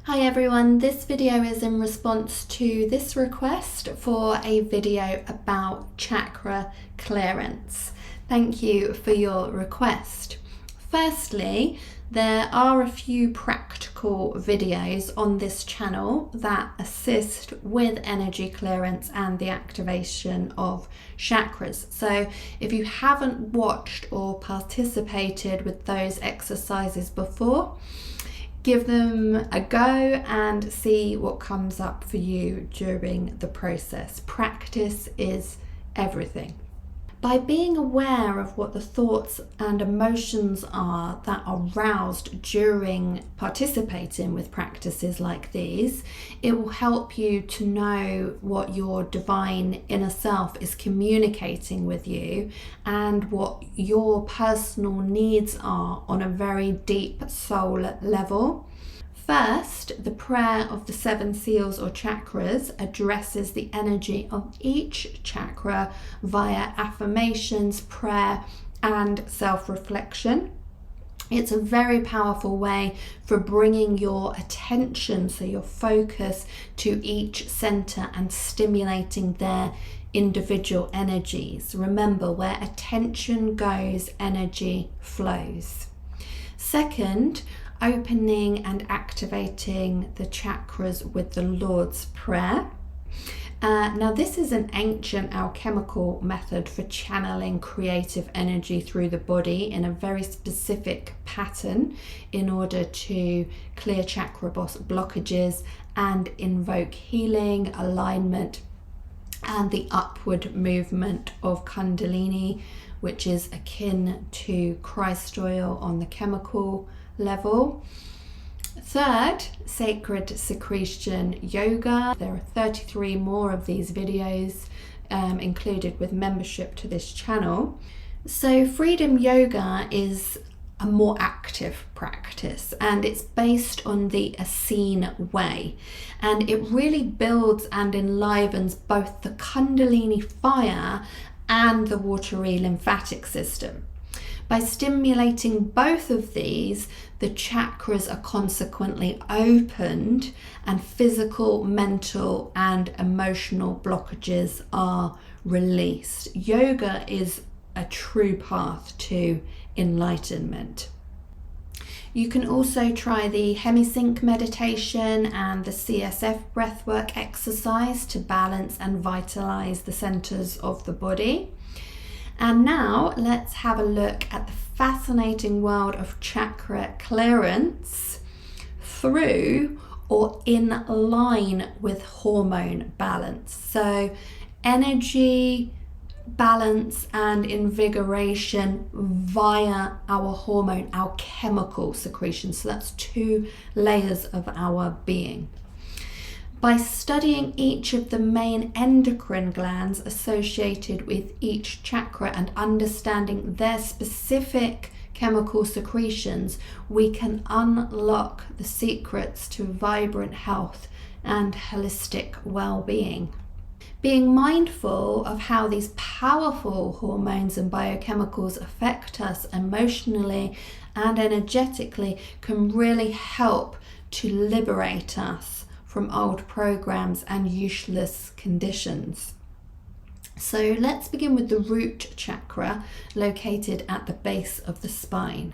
Hi everyone, this video is in response to this request for a video about chakra clearance. Thank you for your request. Firstly, there are a few practical videos on this channel that assist with energy clearance and the activation of chakras. So if you haven't watched or participated with those exercises before, give them a go and see what comes up for you during the process. Practice is everything. By being aware of what the thoughts and emotions are that are roused during participating with practices like these, it will help you to know what your divine inner self is communicating with you and what your personal needs are on a very deep soul level. First, the prayer of the 7 seals or chakras addresses the energy of each chakra via affirmations, prayer, and self-reflection. It's a very powerful way for bringing your attention, so your focus, to each center and stimulating their individual energies. Remember, where attention goes, energy flows. Second, opening and activating the chakras with the Lord's Prayer. Now this is an ancient alchemical method for channeling creative energy through the body in a very specific pattern in order to clear chakra blockages and invoke healing, alignment, and the upward movement of kundalini, which is akin to Christ oil on the chemical level. Third, sacred secretion yoga. There are 33 more of these videos included with membership to this channel. So freedom yoga is a more active practice and it's based on the Essene way, and it really builds and enlivens both the kundalini fire and the watery lymphatic system. By stimulating both of these, the chakras are consequently opened and physical, mental, and emotional blockages are released. Yoga is a true path to enlightenment. You can also try the hemisync meditation and the CSF breathwork exercise to balance and vitalize the centers of the body. And now let's have a look at the fascinating world of chakra clearance through or in line with hormone balance. So energy balance and invigoration via our hormone, our chemical secretions. So that's 2 layers of our being. By studying each of the main endocrine glands associated with each chakra and understanding their specific chemical secretions, we can unlock the secrets to vibrant health and holistic well-being. Being mindful of how these powerful hormones and biochemicals affect us emotionally and energetically can really help to liberate us from old programs and useless conditions. So let's begin with the root chakra, located at the base of the spine.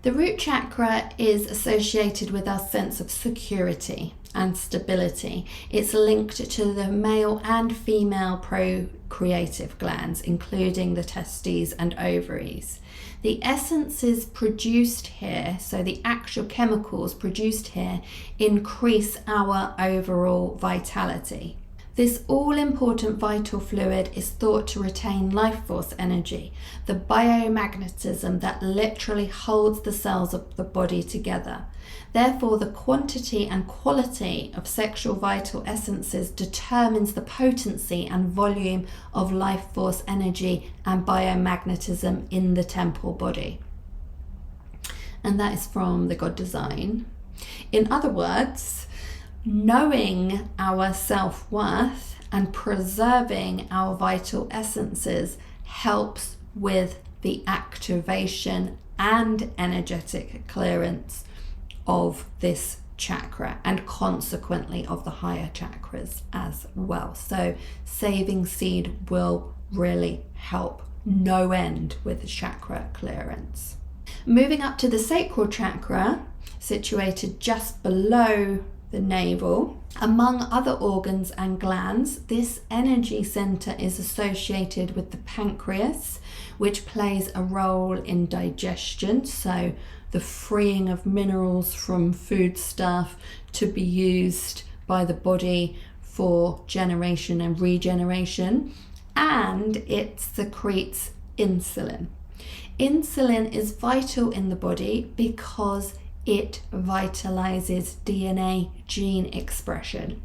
The root chakra is associated with our sense of security and stability. It's linked to the male and female procreative glands, including the testes and ovaries. The essences produced here, so the actual chemicals produced here, increase our overall vitality. This all-important vital fluid is thought to retain life force energy, the biomagnetism that literally holds the cells of the body together. Therefore, the quantity and quality of sexual vital essences determines the potency and volume of life force energy and biomagnetism in the temple body. And that is from the God Design. In other words, knowing our self-worth and preserving our vital essences helps with the activation and energetic clearance of this chakra, and consequently of the higher chakras as well. So saving seed will really help no end with chakra clearance. Moving up to the sacral chakra, situated just below the navel. Among other organs and glands, this energy center is associated with the pancreas, which plays a role in digestion, so the freeing of minerals from foodstuff to be used by the body for generation and regeneration, and it secretes insulin. Insulin is vital in the body because it vitalizes DNA gene expression.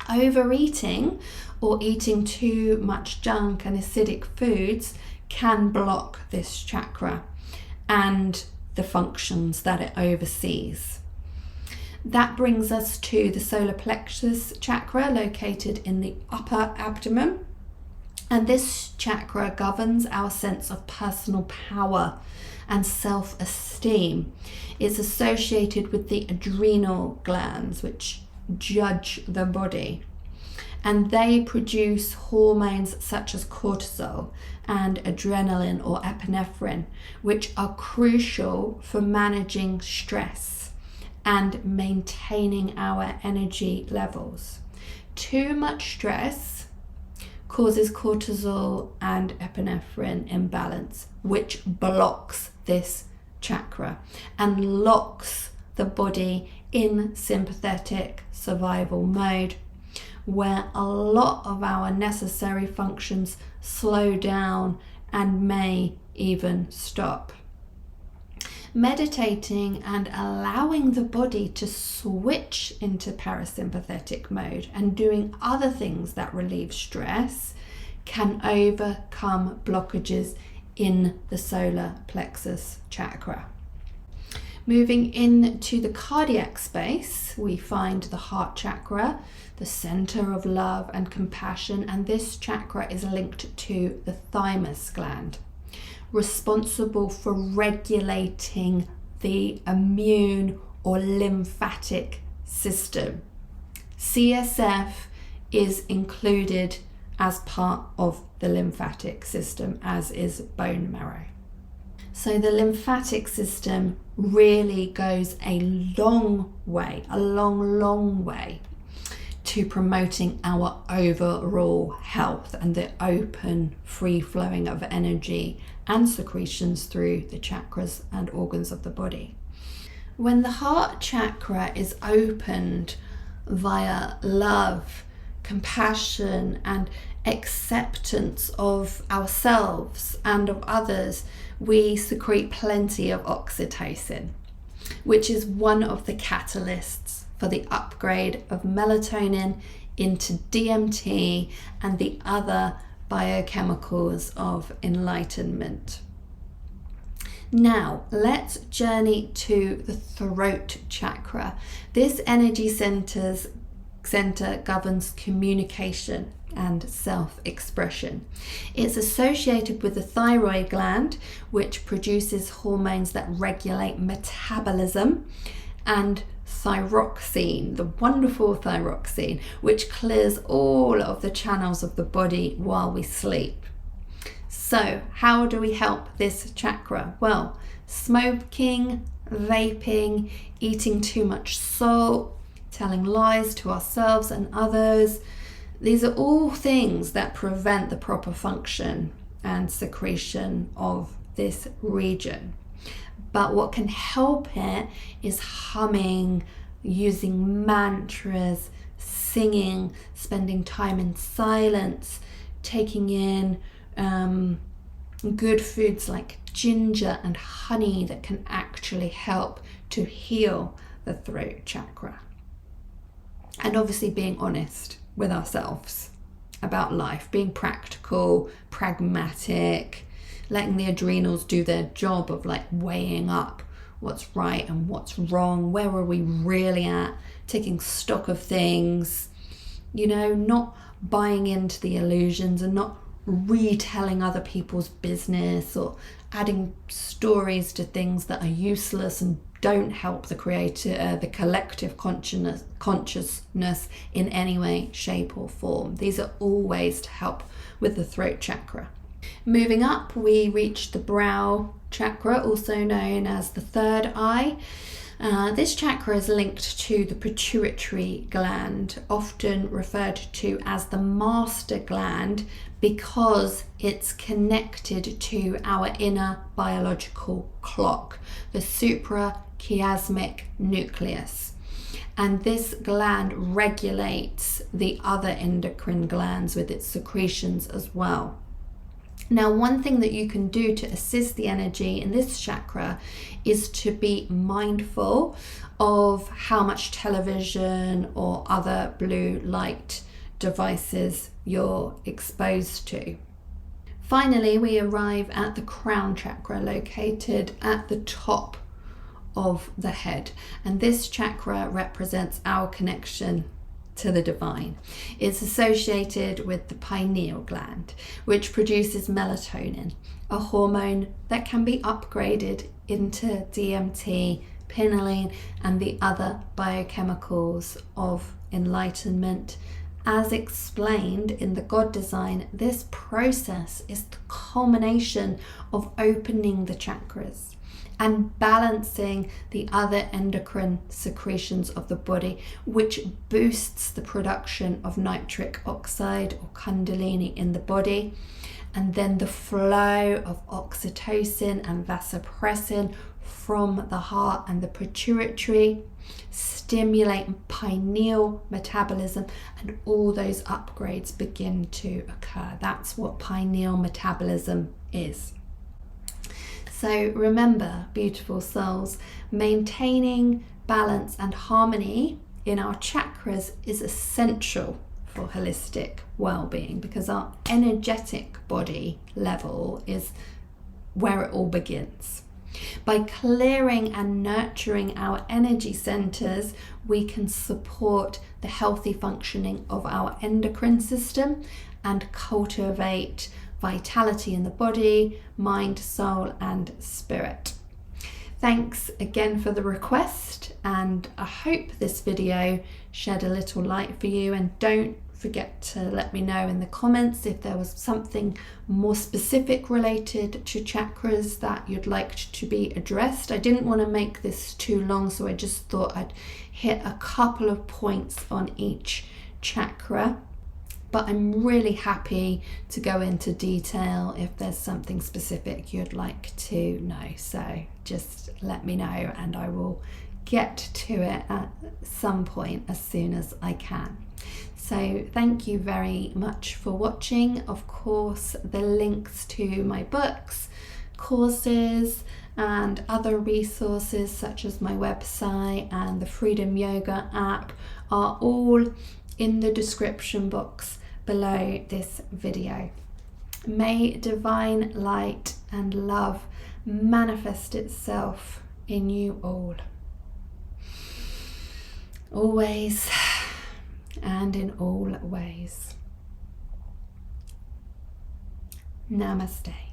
Overeating or eating too much junk and acidic foods can block this chakra and the functions that it oversees. That brings us to the solar plexus chakra, located in the upper abdomen. And this chakra governs our sense of personal power and self-esteem. It's associated with the adrenal glands, which judge the body. And they produce hormones such as cortisol and adrenaline or epinephrine, which are crucial for managing stress and maintaining our energy levels. Too much stress causes cortisol and epinephrine imbalance, which blocks this chakra and locks the body in sympathetic survival mode, where a lot of our necessary functions slow down and may even stop. Meditating and allowing the body to switch into parasympathetic mode and doing other things that relieve stress can overcome blockages in the solar plexus chakra. Moving into the cardiac space, we find the heart chakra, the center of love and compassion, and this chakra is linked to the thymus gland, responsible for regulating the immune or lymphatic system. CSF is included as part of the lymphatic system, as is bone marrow. So the lymphatic system really goes a long way to promoting our overall health and the open, free flowing of energy and secretions through the chakras and organs of the body. When the heart chakra is opened via love, compassion, and acceptance of ourselves and of others, we secrete plenty of oxytocin, which is one of the catalysts for the upgrade of melatonin into DMT and the other biochemicals of enlightenment. Now, let's journey to the throat chakra. This energy center governs communication and self-expression. It's associated with the thyroid gland, which produces hormones that regulate metabolism, and thyroxine, the wonderful thyroxine, which clears all of the channels of the body while we sleep. So how do we help this chakra? Well, smoking, vaping, eating too much salt, telling lies to ourselves and others, these are all things that prevent the proper function and secretion of this region. But what can help it is humming, using mantras, singing, spending time in silence, taking in good foods like ginger and honey that can actually help to heal the throat chakra. And obviously being honest with ourselves about life, being practical, pragmatic, letting the adrenals do their job of like weighing up what's right and what's wrong, where are we really at, taking stock of things, not buying into the illusions and not retelling other people's business or adding stories to things that are useless and don't help the the collective consciousness in any way, shape or form. These are all ways to help with the throat chakra. Moving up, we reach the brow chakra, also known as the third eye. This chakra is linked to the pituitary gland, often referred to as the master gland, because it's connected to our inner biological clock, the suprachiasmatic nucleus. And this gland regulates the other endocrine glands with its secretions as well. Now, one thing that you can do to assist the energy in this chakra is to be mindful of how much television or other blue light devices you're exposed to. Finally, we arrive at the crown chakra, located at the top of the head. And this chakra represents our connection to the divine. It's associated with the pineal gland, which produces melatonin, a hormone that can be upgraded into DMT, pinealine, and the other biochemicals of enlightenment. As explained in the God design, this process is the culmination of opening the chakras and balancing the other endocrine secretions of the body, which boosts the production of nitric oxide or kundalini in the body, and then the flow of oxytocin and vasopressin from the heart and the pituitary, stimulate pineal metabolism, and all those upgrades begin to occur. That's what pineal metabolism is. So remember, beautiful souls, maintaining balance and harmony in our chakras is essential for holistic well-being, because our energetic body level is where it all begins. By clearing and nurturing our energy centers, we can support the healthy functioning of our endocrine system and cultivate vitality in the body, mind, soul, and spirit. Thanks again for the request, and I hope this video shed a little light for you. And don't forget to let me know in the comments if there was something more specific related to chakras that you'd like to be addressed. I didn't want to make this too long, so I just thought I'd hit a couple of points on each chakra. But I'm really happy to go into detail if there's something specific you'd like to know. So just let me know and I will get to it at some point as soon as I can. So thank you very much for watching. Of course, the links to my books, courses, and other resources such as my website and the Freedom Yoga app are all in the description box below this video. May divine light and love manifest itself in you all, always and in all ways. Namaste.